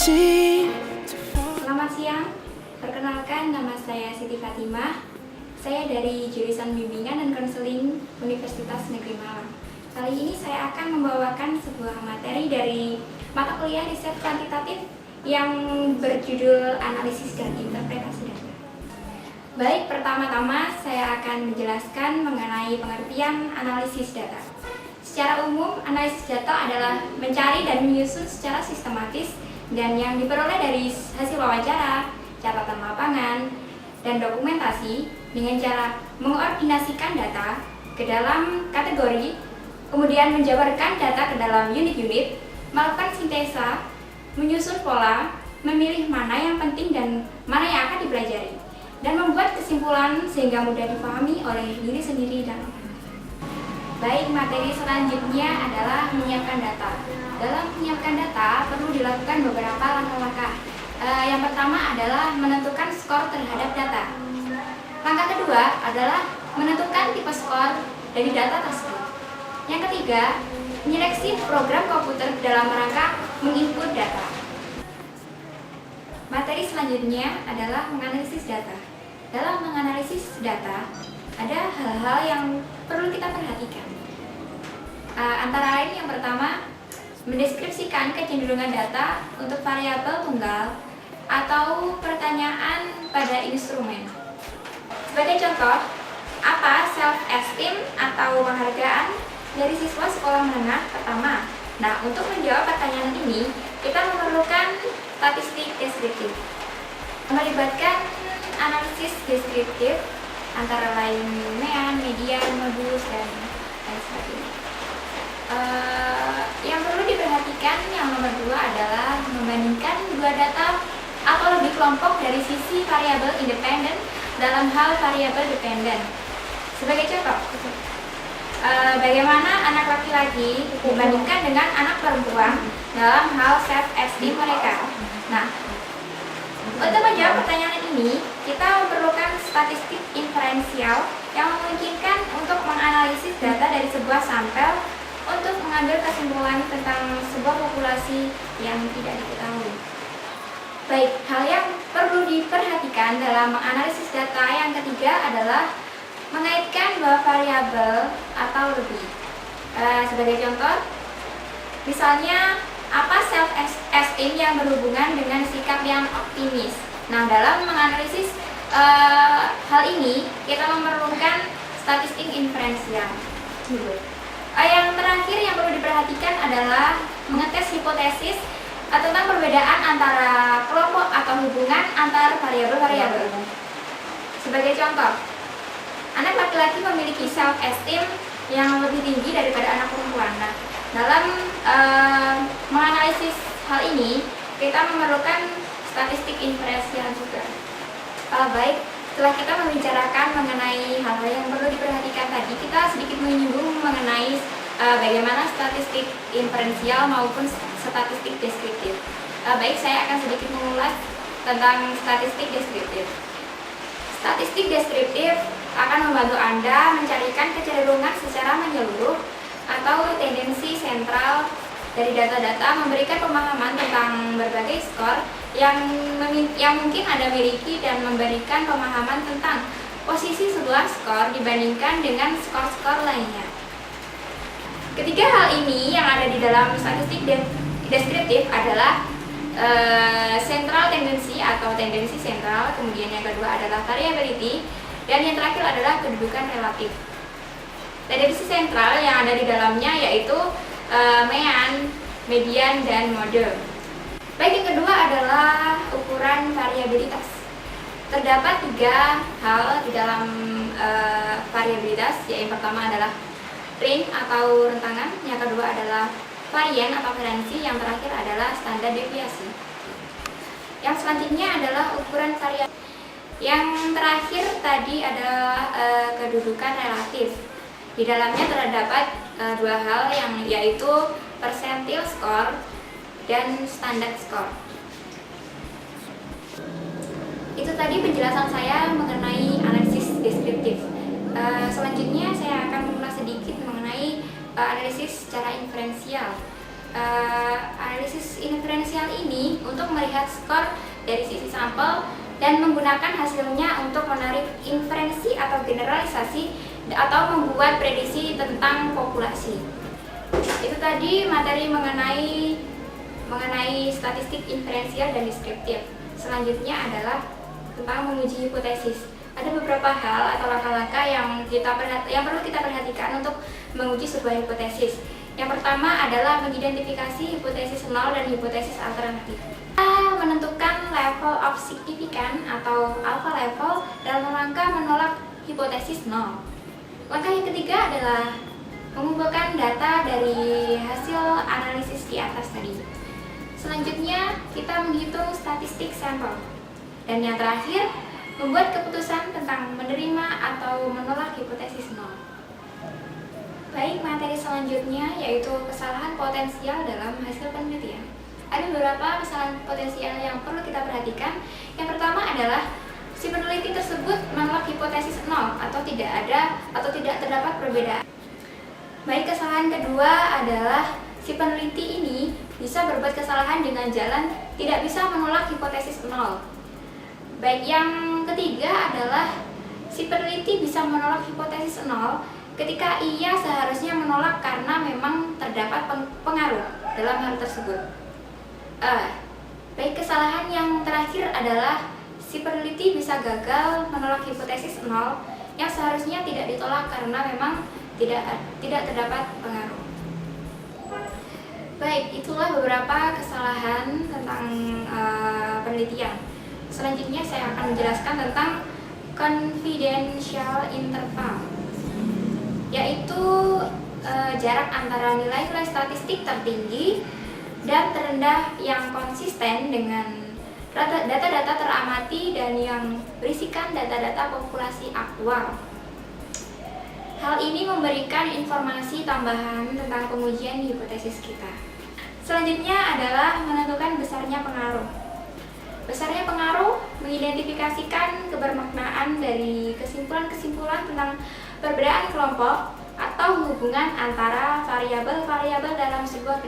Selamat siang, perkenalkan nama saya Siti Fatimah. Saya dari jurusan Bimbingan dan Konseling Universitas Negeri Malang. Kali ini saya akan membawakan sebuah materi dari mata kuliah riset kuantitatif yang berjudul Analisis dan Interpretasi Data. Baik, pertama-tama saya akan menjelaskan mengenai pengertian analisis data. Secara umum, analisis data adalah mencari dan menyusun secara sistematis dan yang diperoleh dari hasil wawancara, catatan lapangan, dan dokumentasi dengan cara mengordinasikan data ke dalam kategori, kemudian menjabarkan data ke dalam unit-unit, melakukan sintesa, menyusun pola, memilih mana yang penting dan mana yang akan dipelajari, dan membuat kesimpulan sehingga mudah dipahami oleh diri sendiri dan orang lain. Baik, materi selanjutnya adalah menyiapkan data. Dalam menyiapkan data perlu dilakukan beberapa langkah-langkah. Yang pertama adalah menentukan skor terhadap data. Langkah kedua adalah menentukan tipe skor dari data tersebut. Yang ketiga, menyeleksi program komputer dalam rangka menginput data. Materi selanjutnya adalah menganalisis data. Dalam menganalisis data, ada hal-hal yang perlu kita perhatikan. Antara lain yang pertama, mendeskripsikan kecenderungan data untuk variabel tunggal atau pertanyaan pada instrumen. Sebagai contoh, apa self-esteem atau penghargaan dari siswa sekolah menengah pertama? Nah, untuk menjawab pertanyaan ini, kita memerlukan statistik deskriptif. Melibatkan analisis deskriptif antara lain MEAN, median, modus, dan lain sebagainya. Yang perlu diperhatikan yang nomor 2 adalah membandingkan dua data atau lebih kelompok dari sisi variabel independen dalam hal variabel dependen. Sebagai contoh, bagaimana anak laki-laki dibandingkan dengan anak perempuan dalam hal self-esteem mereka. Nah, untuk menjawab pertanyaan ini, kita memerlukan statistik inferensial yang memungkinkan untuk menganalisis data dari sebuah sampel untuk mengambil kesimpulan tentang sebuah populasi yang tidak diketahui. Baik, hal yang perlu diperhatikan dalam menganalisis data yang ketiga adalah mengaitkan dua variabel atau lebih. Sebagai contoh, misalnya apa self-esteem yang berhubungan dengan sikap yang optimis. Nah, dalam menganalisis hal ini, kita memerlukan statistik inferensial. Yang terakhir yang perlu diperhatikan adalah mengetes hipotesis tentang perbedaan antara kelompok atau hubungan antar variabel-variabel. Sebagai contoh, anak laki-laki memiliki self-esteem yang lebih tinggi daripada anak perempuan. Nah, dalam menganalisis hal ini, kita memerlukan statistik inferensial juga. Baik, setelah kita membicarakan mengenai hal-hal yang perlu diperhatikan tadi, kita sedikit menyinggung mengenai bagaimana statistik inferensial maupun statistik deskriptif. Baik, saya akan sedikit mengulas tentang statistik deskriptif. Statistik deskriptif akan membantu Anda mencarikan kecenderungan secara menyeluruh atau tendensi sentral dari data-data, memberikan pemahaman tentang berbagai skor yang mungkin Anda miliki dan memberikan pemahaman tentang posisi sebuah skor dibandingkan dengan skor-skor lainnya. Ketiga hal ini yang ada di dalam statistik deskriptif adalah central tendency atau tendensi sentral, kemudian yang kedua adalah variability, dan yang terakhir adalah kedudukan relatif. Tendensi sentral yang ada di dalamnya yaitu MEAN, median, dan mode. Baik, yang kedua adalah ukuran variabilitas. Terdapat 3 hal di dalam variabilitas, yaitu yang pertama adalah range atau rentangan, yang kedua adalah varian atau variansi, yang terakhir adalah standar deviasi. Yang selanjutnya adalah ukuran varian. Yang terakhir tadi adalah kedudukan relatif. Di dalamnya terdapat 2 hal yaitu persentil skor dan standar skor. Itu tadi penjelasan saya mengenai analisis deskriptif. Selanjutnya saya akan mengulas sedikit mengenai analisis secara inferensial. Analisis inferensial potensial ini untuk melihat skor dari sisi sampel dan menggunakan hasilnya untuk menarik inferensi atau generalisasi atau membuat prediksi tentang populasi. Itu tadi materi mengenai statistik inferensial dan deskriptif. Selanjutnya adalah tentang menguji hipotesis. Ada beberapa hal atau langkah-langkah yang perlu kita perhatikan untuk menguji sebuah hipotesis. Yang pertama adalah mengidentifikasi hipotesis nol dan hipotesis alternatif. Kita menentukan level of significance atau alpha level dalam rangka menolak hipotesis nol. Langkah yang ketiga adalah mengumpulkan data dari hasil analisis di atas tadi. Selanjutnya, kita menghitung statistik sampel. Dan yang terakhir, membuat keputusan tentang menerima atau menolak hipotesis nol. Baik, materi selanjutnya yaitu kesalahan potensial dalam hasil penelitian. Ada beberapa kesalahan potensial yang perlu kita perhatikan. Yang pertama adalah si peneliti tersebut menolak hipotesis nol atau tidak terdapat perbedaan. Baik, kesalahan kedua adalah si peneliti ini bisa berbuat kesalahan dengan jalan tidak bisa menolak hipotesis nol. Baik, yang ketiga adalah si peneliti bisa menolak hipotesis nol ketika ia seharusnya menolak karena memang terdapat pengaruh dalam hal tersebut. Baik, kesalahan yang terakhir adalah si peneliti bisa gagal menolak hipotesis nol yang seharusnya tidak ditolak karena memang tidak terdapat pengaruh. Baik, itulah beberapa kesalahan tentang penelitian. Selanjutnya saya akan menjelaskan tentang confidential interval, yaitu jarak antara nilai-nilai statistik tertinggi dan terendah yang konsisten dengan data-data teramati dan yang berisikan data-data populasi aktual. Hal ini memberikan informasi tambahan tentang pengujian hipotesis kita. Selanjutnya adalah menentukan besarnya pengaruh. Besarnya pengaruh mengidentifikasikan kebermaknaan dari kesimpulan-kesimpulan tentang perbedaan kelompok atau hubungan antara variabel-variabel dalam sebuah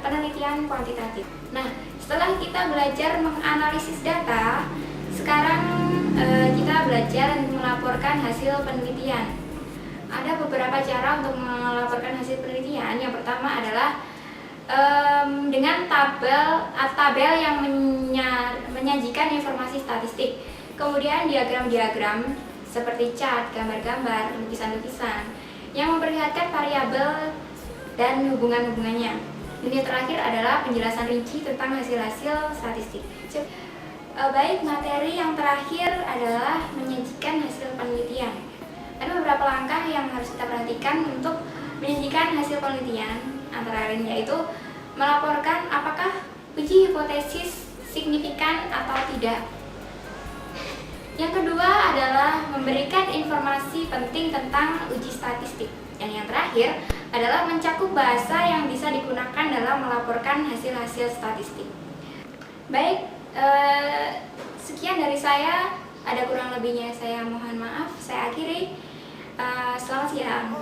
penelitian kuantitatif. Nah, setelah kita belajar menganalisis data, sekarang kita belajar melaporkan hasil penelitian. Ada beberapa cara untuk melaporkan hasil penelitian. Yang pertama adalah dengan tabel yang menyajikan informasi statistik, kemudian diagram-diagram seperti chart, gambar-gambar, lukisan-lukisan yang memperlihatkan variabel dan hubungan-hubungannya. Dan yang terakhir adalah penjelasan rinci tentang hasil-hasil statistik. Baik, materi yang terakhir adalah menyajikan hasil penelitian. Ada beberapa langkah yang harus kita perhatikan untuk menyajikan hasil penelitian, antara lain yaitu melaporkan apakah uji hipotesis signifikan atau tidak. Yang kedua adalah memberikan informasi penting tentang uji statistik. Dan yang terakhir adalah mencakup bahasa yang bisa digunakan dalam melaporkan hasil-hasil statistik. Baik, sekian dari saya. Ada kurang lebihnya saya mohon maaf. Saya akhiri. Selamat siang.